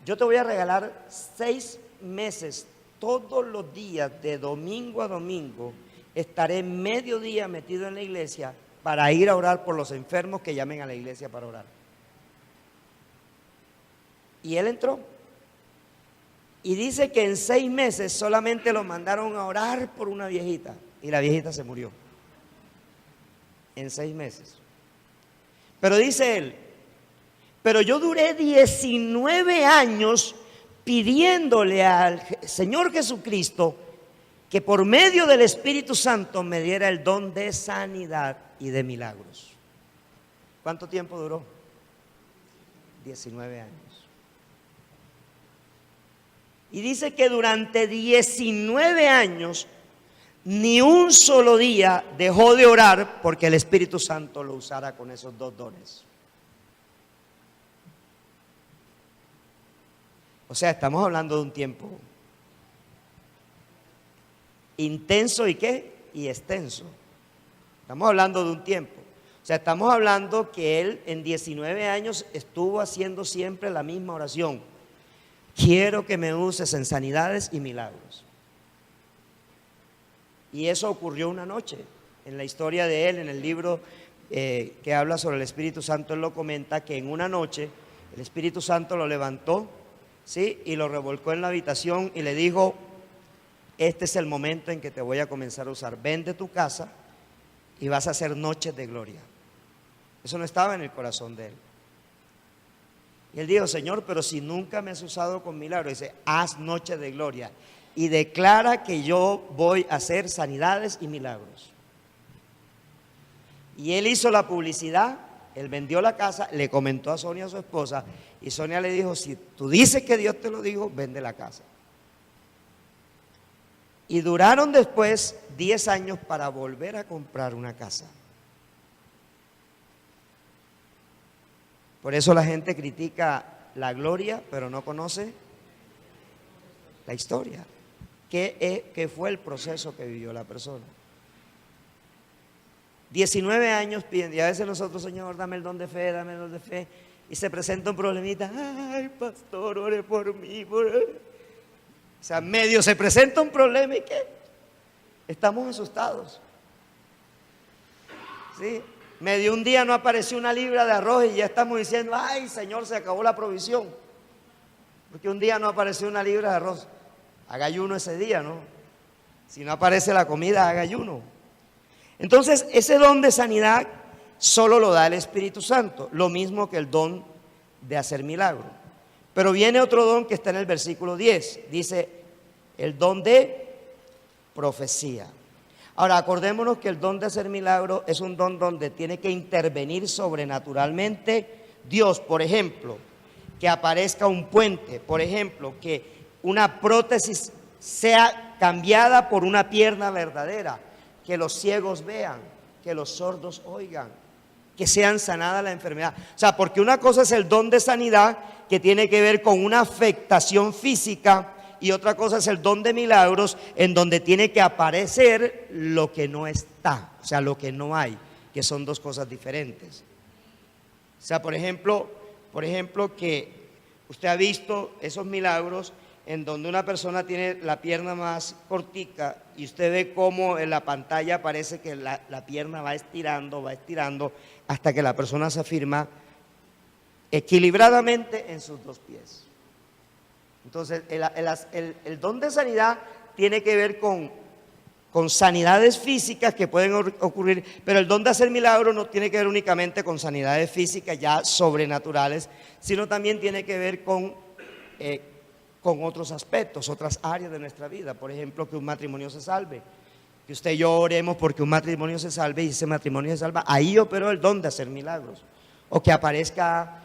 yo te voy a regalar 6 meses, todos los días, de domingo a domingo, estaré mediodía metido en la iglesia para ir a orar por los enfermos que llamen a la iglesia para orar. Y él entró. Y dice que en 6 meses solamente lo mandaron a orar por una viejita. Y la viejita se murió. En 6 meses. Pero dice él: pero yo duré 19 años pidiéndole al Señor Jesucristo que por medio del Espíritu Santo me diera el don de sanidad y de milagros. ¿Cuánto tiempo duró? 19 años. Y dice que durante 19 años ni un solo día dejó de orar porque el Espíritu Santo lo usara con esos 2 dones. O sea, estamos hablando de un tiempo intenso y ¿qué? Y extenso. Estamos hablando de un tiempo. O sea, estamos hablando que él en 19 años estuvo haciendo siempre la misma oración: quiero que me uses en sanidades y milagros. Y eso ocurrió una noche. En la historia de él, en el libro que habla sobre el Espíritu Santo, él lo comenta que en una noche el Espíritu Santo lo levantó, ¿sí? Y lo revolcó en la habitación y le dijo: este es el momento en que te voy a comenzar a usar. Vende tu casa y vas a hacer noches de gloria. Eso no estaba en el corazón de él. Y él dijo: Señor, pero si nunca me has usado con milagros. Dice: haz noches de gloria y declara que yo voy a hacer sanidades y milagros. Y él hizo la publicidad, él vendió la casa, le comentó a Sonia, su esposa, y Sonia le dijo: si tú dices que Dios te lo dijo, vende la casa. Y duraron después 10 años para volver a comprar una casa. Por eso la gente critica la gloria, pero no conoce la historia. ¿Qué fue el proceso que vivió la persona? 19 años piden, y a veces nosotros: Señor, dame el don de fe, dame el don de fe. Y se presenta un problemita: ay, pastor, ore por mí. O sea, medio se presenta un problema y ¿qué? Estamos asustados. ¿Sí? Medio un día no apareció una libra de arroz y ya estamos diciendo: ay, Señor, se acabó la provisión. Porque un día no apareció una libra de arroz. Haga ayuno ese día, ¿no? Si no aparece la comida, haga ayuno. Entonces, ese don de sanidad solo lo da el Espíritu Santo, lo mismo que el don de hacer milagros. Pero viene otro don que está en el versículo 10, dice: el don de profecía. Ahora, acordémonos que el don de hacer milagros es un don donde tiene que intervenir sobrenaturalmente Dios. Por ejemplo, que aparezca un puente, por ejemplo, que una prótesis sea cambiada por una pierna verdadera, que los ciegos vean, que los sordos oigan, que sean sanadas la enfermedad. O sea, porque una cosa es el don de sanidad, que tiene que ver con una afectación física, y otra cosa es el don de milagros, en donde tiene que aparecer lo que no está, o sea, lo que no hay, que son 2 cosas diferentes. O sea, por ejemplo, que usted ha visto esos milagros en donde una persona tiene la pierna más cortica y usted ve cómo en la pantalla parece que la pierna va estirando hasta que la persona se afirma equilibradamente en sus 2 pies. Entonces, el don de sanidad tiene que ver con con sanidades físicas que pueden ocurrir, pero el don de hacer milagros no tiene que ver únicamente con sanidades físicas ya sobrenaturales, sino también tiene que ver con otros aspectos, otras áreas de nuestra vida. Por ejemplo, que un matrimonio se salve, que usted y yo oremos porque un matrimonio se salve y ese matrimonio se salva. Ahí operó el don de hacer milagros. O que aparezca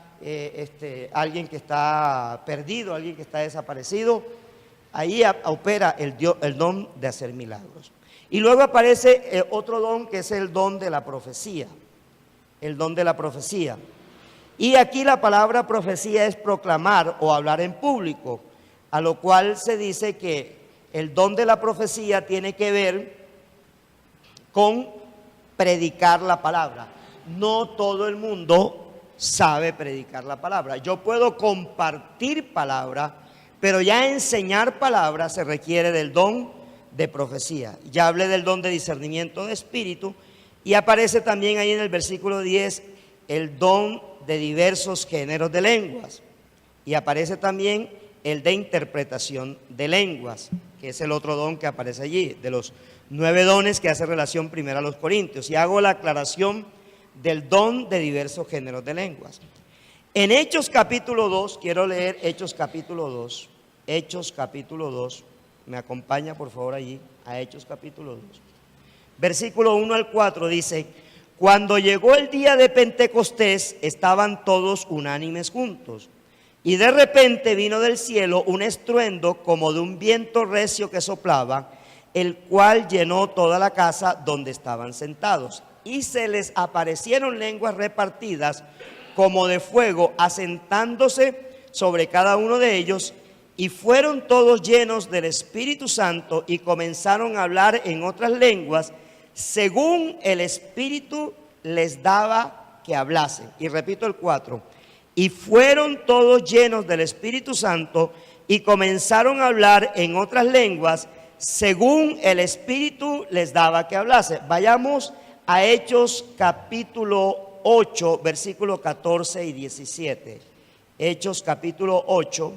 alguien que está perdido, alguien que está desaparecido. Ahí opera el don de hacer milagros. Y luego aparece otro don, que es el don de la profecía. El don de la profecía. Y aquí la palabra profecía es proclamar o hablar en público, a lo cual se dice que el don de la profecía tiene que ver con predicar la palabra. No todo el mundo sabe predicar la palabra. Yo puedo compartir palabra, pero ya enseñar palabra se requiere del don de profecía. Ya hablé del don de discernimiento de espíritu y aparece también ahí en el versículo 10 el don de diversos géneros de lenguas. Y aparece también el de interpretación de lenguas, que es el otro don que aparece allí, de los 9 dones que hace relación primero a los Corintios. Y hago la aclaración del don de diversos géneros de lenguas. En Hechos capítulo 2, quiero leer Hechos capítulo 2. Hechos capítulo 2, me acompaña por favor allí, a Hechos capítulo 2. Versículo 1 al 4 dice: cuando llegó el día de Pentecostés, estaban todos unánimes juntos. Y de repente vino del cielo un estruendo como de un viento recio que soplaba, el cual llenó toda la casa donde estaban sentados. Y se les aparecieron lenguas repartidas como de fuego, asentándose sobre cada uno de ellos, y fueron todos llenos del Espíritu Santo y comenzaron a hablar en otras lenguas, según el Espíritu les daba que hablasen. Y repito el 4. Y fueron todos llenos del Espíritu Santo y comenzaron a hablar en otras lenguas, según el Espíritu les daba que hablase. Vayamos a Hechos capítulo 8, versículos 14 y 17. Hechos capítulo 8,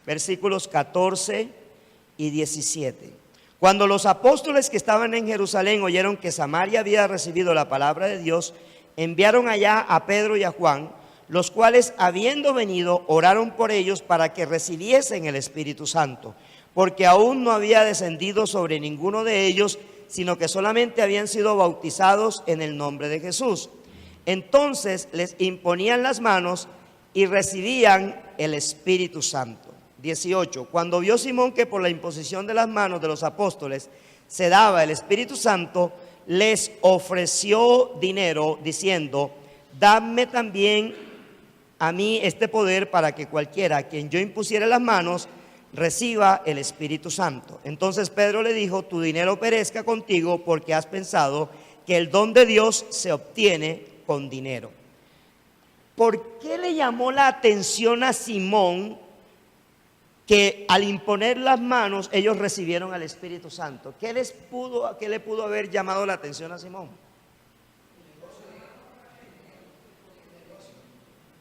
versículos 14 y 17. Cuando los apóstoles que estaban en Jerusalén oyeron que Samaria había recibido la palabra de Dios, enviaron allá a Pedro y a Juan, los cuales, habiendo venido, oraron por ellos para que recibiesen el Espíritu Santo, porque aún no había descendido sobre ninguno de ellos, sino que solamente habían sido bautizados en el nombre de Jesús. Entonces les imponían las manos y recibían el Espíritu Santo. 18. Cuando vio Simón que por la imposición de las manos de los apóstoles se daba el Espíritu Santo, les ofreció dinero diciendo: dadme también a mí este poder para que cualquiera a quien yo impusiere las manos reciba el Espíritu Santo. Entonces Pedro le dijo: tu dinero perezca contigo, porque has pensado que el don de Dios se obtiene con dinero. ¿Por qué le llamó la atención a Simón que al imponer las manos ellos recibieron al Espíritu Santo? ¿Qué le pudo haber llamado la atención a Simón?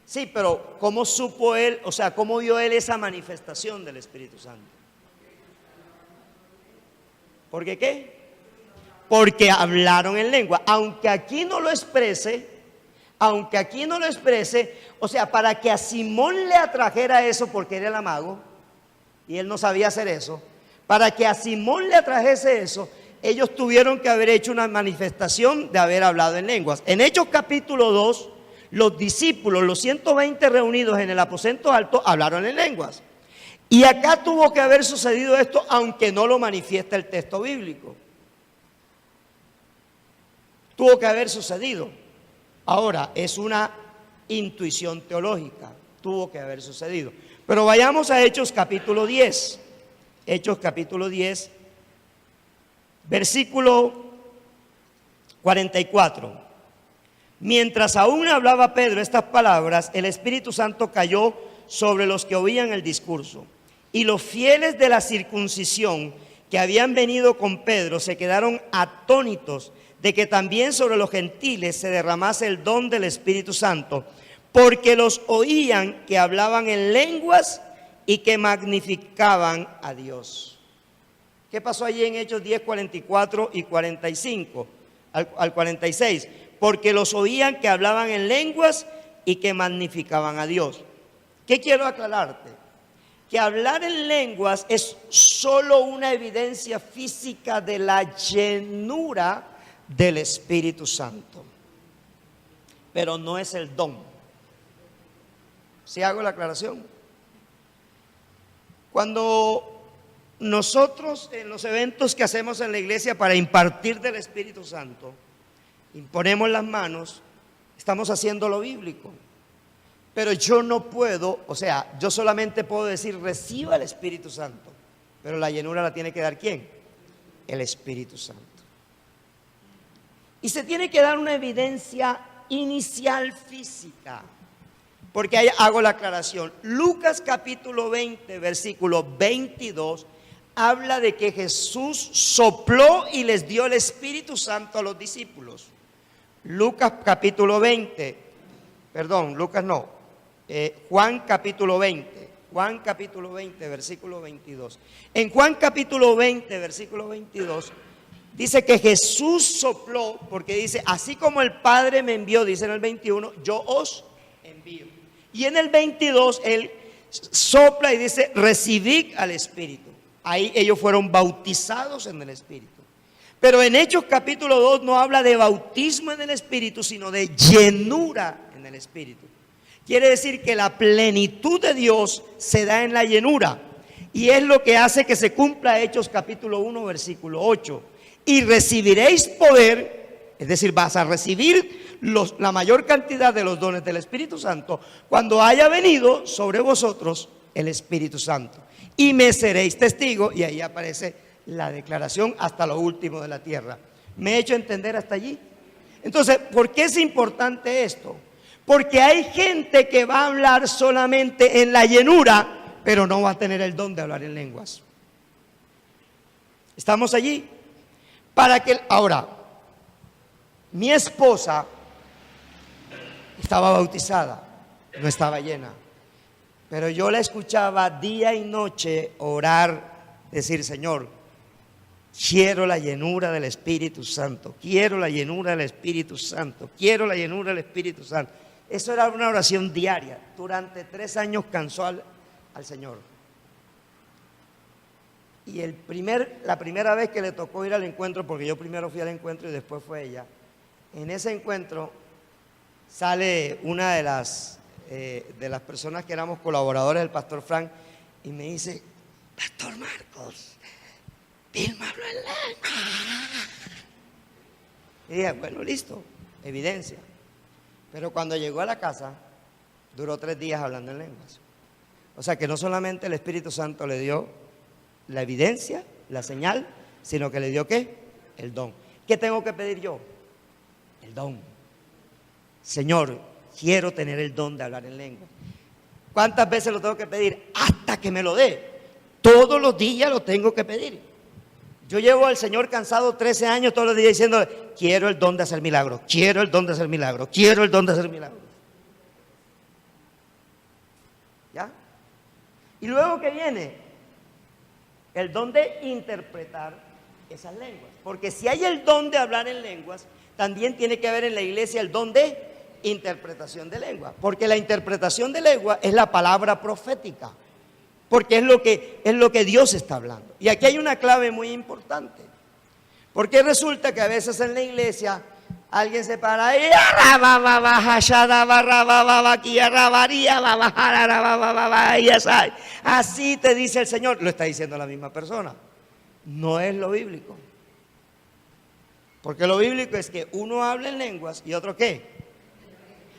Sí, pero ¿cómo supo él, o sea, cómo vio él esa manifestación del Espíritu Santo? ¿Por qué qué? Porque hablaron en lengua. Aunque aquí no lo exprese, o sea, para que a Simón le atrajera eso, porque era el amago y él no sabía hacer eso, para que a Simón le atrajese eso, ellos tuvieron que haber hecho una manifestación de haber hablado en lenguas. En Hechos capítulo 2, los discípulos, los 120 reunidos en el aposento alto, hablaron en lenguas. Y acá tuvo que haber sucedido esto, aunque no lo manifiesta el texto bíblico. Tuvo que haber sucedido. Ahora, es una intuición teológica. Tuvo que haber sucedido. Pero vayamos a Hechos capítulo 10. Hechos capítulo 10, versículo 44. Mientras aún hablaba Pedro estas palabras, el Espíritu Santo cayó sobre los que oían el discurso. Y los fieles de la circuncisión que habían venido con Pedro se quedaron atónitos de que también sobre los gentiles se derramase el don del Espíritu Santo, porque los oían que hablaban en lenguas y que magnificaban a Dios. ¿Qué pasó allí en Hechos 10, 44 y 45 al 46? Porque los oían que hablaban en lenguas y que magnificaban a Dios. ¿Qué quiero aclararte? Que hablar en lenguas es solo una evidencia física de la llenura del Espíritu Santo, pero no es el don. ¿Sí hago la aclaración? Cuando nosotros en los eventos que hacemos en la iglesia para impartir del Espíritu Santo, imponemos las manos, estamos haciendo lo bíblico. Pero yo no puedo, o sea, yo solamente puedo decir reciba el Espíritu Santo, pero la llenura la tiene que dar ¿quién? El Espíritu Santo. Y se tiene que dar una evidencia inicial física, porque ahí hago la aclaración. Lucas capítulo 20, versículo 22, habla de que Jesús sopló y les dio el Espíritu Santo a los discípulos. Lucas capítulo 20, perdón, Lucas no, Juan capítulo 20, versículo 22. En Juan capítulo 20, versículo 22, dice que Jesús sopló, porque dice, así como el Padre me envió, dice en el 21, yo os envío. Y en el 22, Él sopla y dice, recibid al Espíritu. Ahí ellos fueron bautizados en el Espíritu. Pero en Hechos capítulo 2 no habla de bautismo en el Espíritu, sino de llenura en el Espíritu. Quiere decir que la plenitud de Dios se da en la llenura. Y es lo que hace que se cumpla Hechos capítulo 1, versículo 8. Y recibiréis poder, es decir, vas a recibir la mayor cantidad de los dones del Espíritu Santo cuando haya venido sobre vosotros el Espíritu Santo. Y me seréis testigos, y ahí aparece la declaración hasta lo último de la tierra. ¿Me he hecho entender hasta allí? Entonces, ¿por qué es importante esto? Porque hay gente que va a hablar solamente en la llenura, pero no va a tener el don de hablar en lenguas. ¿Estamos allí? Ahora, mi esposa estaba bautizada, no estaba llena, pero yo la escuchaba día y noche orar, decir, Señor, quiero la llenura del Espíritu Santo, quiero la llenura del Espíritu Santo, quiero la llenura del Espíritu Santo. Eso era una oración diaria. Durante 3 años cansó al Señor. Y la primera vez que le tocó ir al encuentro, porque yo primero fui al encuentro y después fue ella, en ese encuentro sale una de las personas que éramos colaboradores del pastor Frank y me dice, Pastor Marcos, Vilma habló en lengua. Y dije, bueno, listo, evidencia. Pero cuando llegó a la casa, duró 3 días hablando en lenguas. O sea que no solamente el Espíritu Santo le dio la evidencia, la señal, sino que le dio ¿qué? El don. ¿Qué tengo que pedir yo? El don. Señor, quiero tener el don de hablar en lengua. ¿Cuántas veces lo tengo que pedir? Hasta que me lo dé. Todos los días lo tengo que pedir. Yo llevo al Señor cansado 13 años todos los días diciendo, quiero el don de hacer milagros, quiero el don de hacer milagros, quiero el don de hacer milagros. ¿Ya? Y luego que viene el don de interpretar esas lenguas. Porque si hay el don de hablar en lenguas, también tiene que haber en la iglesia el don de interpretación de lengua. Porque la interpretación de lengua es la palabra profética. Porque es lo que Dios está hablando. Y aquí hay una clave muy importante. Porque resulta que a veces en la iglesia alguien se para y así te dice el Señor. Lo está diciendo la misma persona. No es lo bíblico. Porque lo bíblico es que uno habla en lenguas y otro ¿qué?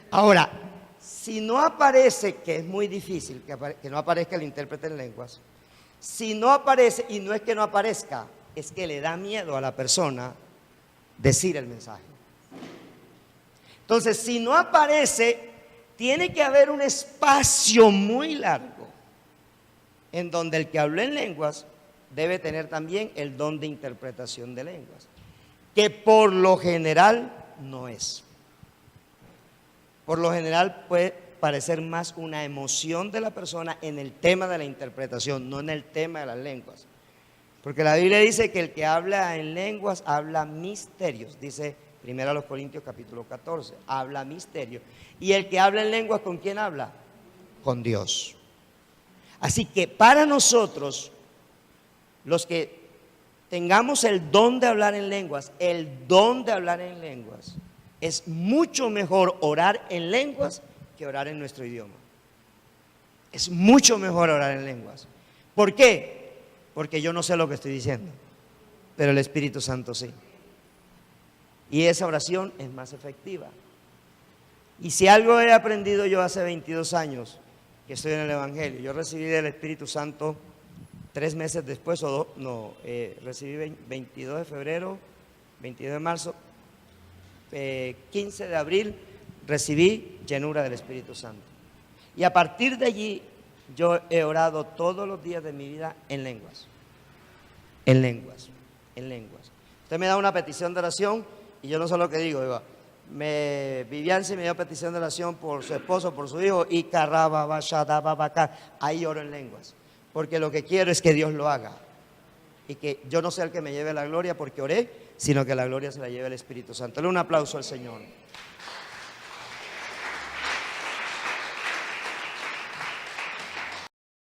Ahora, si no aparece, que es muy difícil que no aparezca el intérprete en lenguas, si no aparece, y no es que no aparezca, es que le da miedo a la persona decir el mensaje. Entonces, si no aparece, tiene que haber un espacio muy largo en donde el que habló en lenguas debe tener también el don de interpretación de lenguas, que por lo general no es. Por lo general, pues, parecer más una emoción de la persona en el tema de la interpretación, no en el tema de las lenguas. Porque la Biblia dice que el que habla en lenguas habla misterios, dice 1 Corintios capítulo 14, habla misterios. Y el que habla en lenguas, ¿con quién habla? Con Dios. Así que para nosotros, los que tengamos el don de hablar en lenguas, es mucho mejor orar en lenguas que orar en nuestro idioma. Es mucho mejor orar en lenguas. ¿Por qué? Porque yo no sé lo que estoy diciendo, pero el Espíritu Santo sí. Y esa oración es más efectiva. Y si algo he aprendido yo hace 22 años que estoy en el Evangelio, yo recibí del Espíritu Santo 3 meses después, recibí 22 de febrero, 22 de marzo, 15 de abril, recibí llenura del Espíritu Santo. Y a partir de allí, yo he orado todos los días de mi vida en lenguas. En lenguas. Usted me da una petición de oración y yo no sé lo que digo. Vivian me dio petición de oración por su esposo, por su hijo, y ahí oro en lenguas. Porque lo que quiero es que Dios lo haga. Y que yo no sea el que me lleve la gloria porque oré, sino que la gloria se la lleve el Espíritu Santo. Dale un aplauso al Señor.